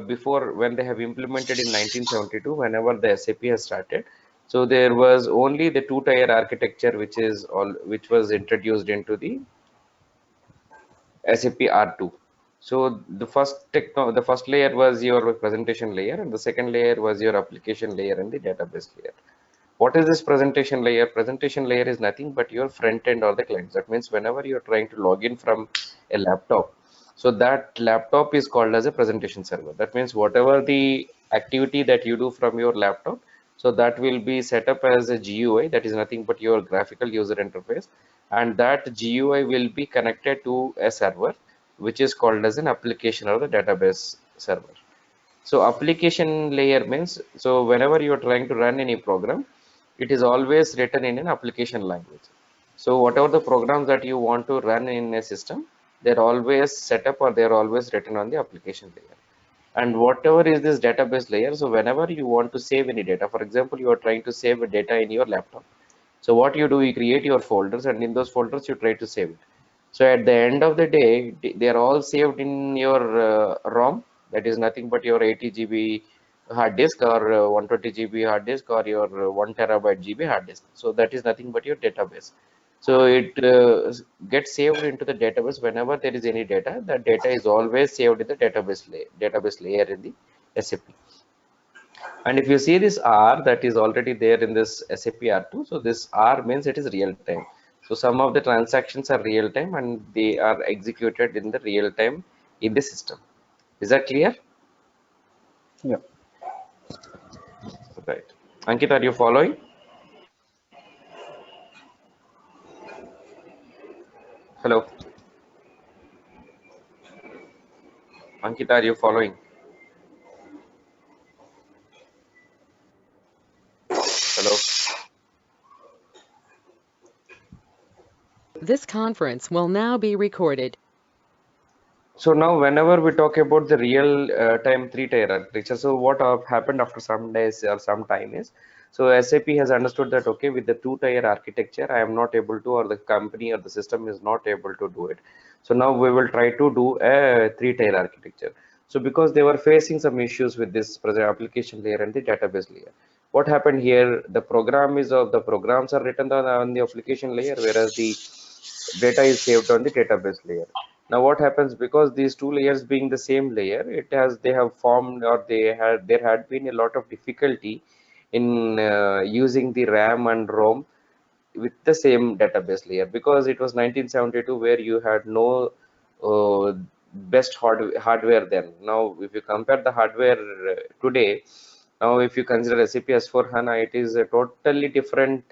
before, when they have implemented in 1972, whenever the SAP has started, so there was only the two-tier architecture which was introduced into the SAP R2. So the first layer was your presentation layer, and the second layer was your application layer and the database layer. What is this presentation layer? Presentation layer is nothing but your front end or the client. That means whenever you're trying to log in from a laptop, so that laptop is called as a presentation server. That means whatever the activity that you do from your laptop, so that will be set up as a GUI, that is nothing but your graphical user interface, and that GUI will be connected to a server, which is called as an application or the database server. So application layer means, so whenever you are trying to run any program, it is always written in an application language. So whatever the programs that you want to run in a system, they're always set up or they're always written on the application layer. And whatever is this database layer, so whenever you want to save any data, for example, you are trying to save a data in your laptop. So what you do, you create your folders, and in those folders you try to save it. So at the end of the day, they are all saved in your ROM. That is nothing but your 80 GB hard disk, or 120 GB hard disk, or your 1 terabyte GB hard disk. So that is nothing but your database. So it gets saved into the database whenever there is any data. That data is always saved in the database layer in the SAP. And if you see this R that is already there in this SAP R2, so this R means it is real time. So some of the transactions are real time and they are executed in the real time in the system. Is that clear? Yeah. Right. Ankit, are you following? Hello. Ankit, are you following? Hello. This conference will now be recorded. So now whenever we talk about the real time three-tier architecture, so what happened after some days or some time is, so SAP has understood that, okay, with the two-tier architecture, I am not able to, or the company or the system is not able to do it. So now we will try to do a three-tier architecture. So because they were facing some issues with this present application layer and the database layer. What happened here, the programs are written on the application layer, whereas the data is saved on the database layer. Now what happens, because these two layers being the same layer, they have formed, or there had been a lot of difficulty in using the RAM and ROM with the same database layer, because it was 1972 where you had no uh, best hardware then. Now if you compare the hardware today, now if you consider SAP S4 HANA, it is a totally different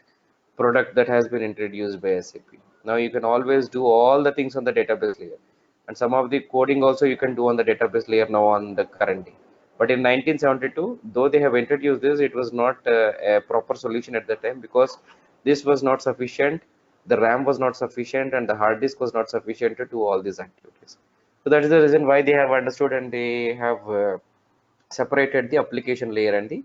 product that has been introduced by SAP. Now you can always do all the things on the database layer, and some of the coding also you can do on the database layer now on the current day. But in 1972, though they have introduced this, it was not a proper solution at the time, because this was not sufficient. The RAM was not sufficient, and the hard disk was not sufficient to do all these activities. So that is the reason why they have understood, and they have separated the application layer and the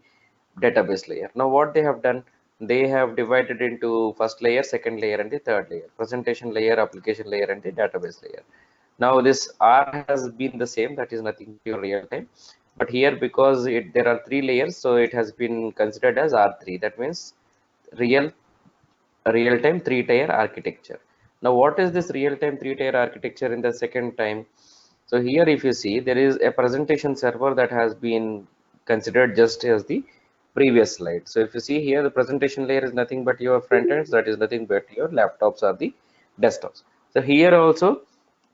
database layer. Now what they have done, they have divided into first layer, second layer, and the third layer: presentation layer, application layer, and the database layer. Now this R has been the same, that is nothing pure real time, but here, because there are three layers, so it has been considered as R3. That means real real-time three-tier architecture. Now what is this real-time three-tier architecture in the second time? So here if you see, there is a presentation server that has been considered just as the previous slide. So if you see here, the presentation layer is nothing but your front ends, that is nothing but your laptops or the desktops. So here also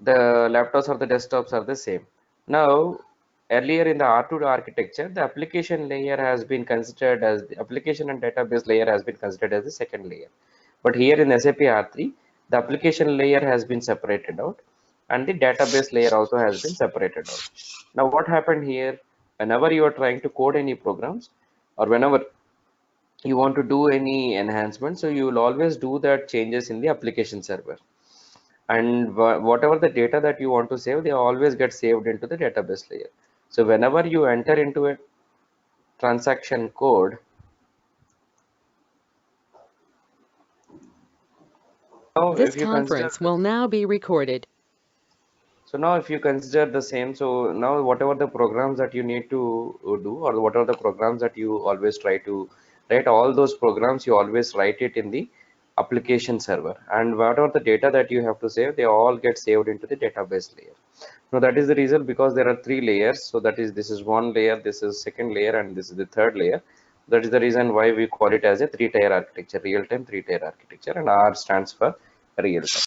the laptops or the desktops are the same. Now earlier in the R2 architecture, the application layer has been considered as the application and database layer has been considered as the second layer. But here in SAP R3, the application layer has been separated out, and the database layer also has been separated out. Now what happened here, whenever you are trying to code any programs, or whenever you want to do any enhancement, so you will always do that changes in the application server. And whatever the data that you want to save, they always get saved into the database layer. So whenever you enter into a transaction code, now This if you consider conference will now be recorded. So now if you consider the same, so now whatever the programs that you need to do, or whatever the programs that you always try to write, all those programs you always write it in the application server, and whatever the data that you have to save, they all get saved into the database layer. Now that is the reason, because there are three layers. So that is, this is one layer, this is second layer, and this is the third layer. That is the reason why we call it as a three-tier architecture, real-time three-tier architecture, and R stands for real time.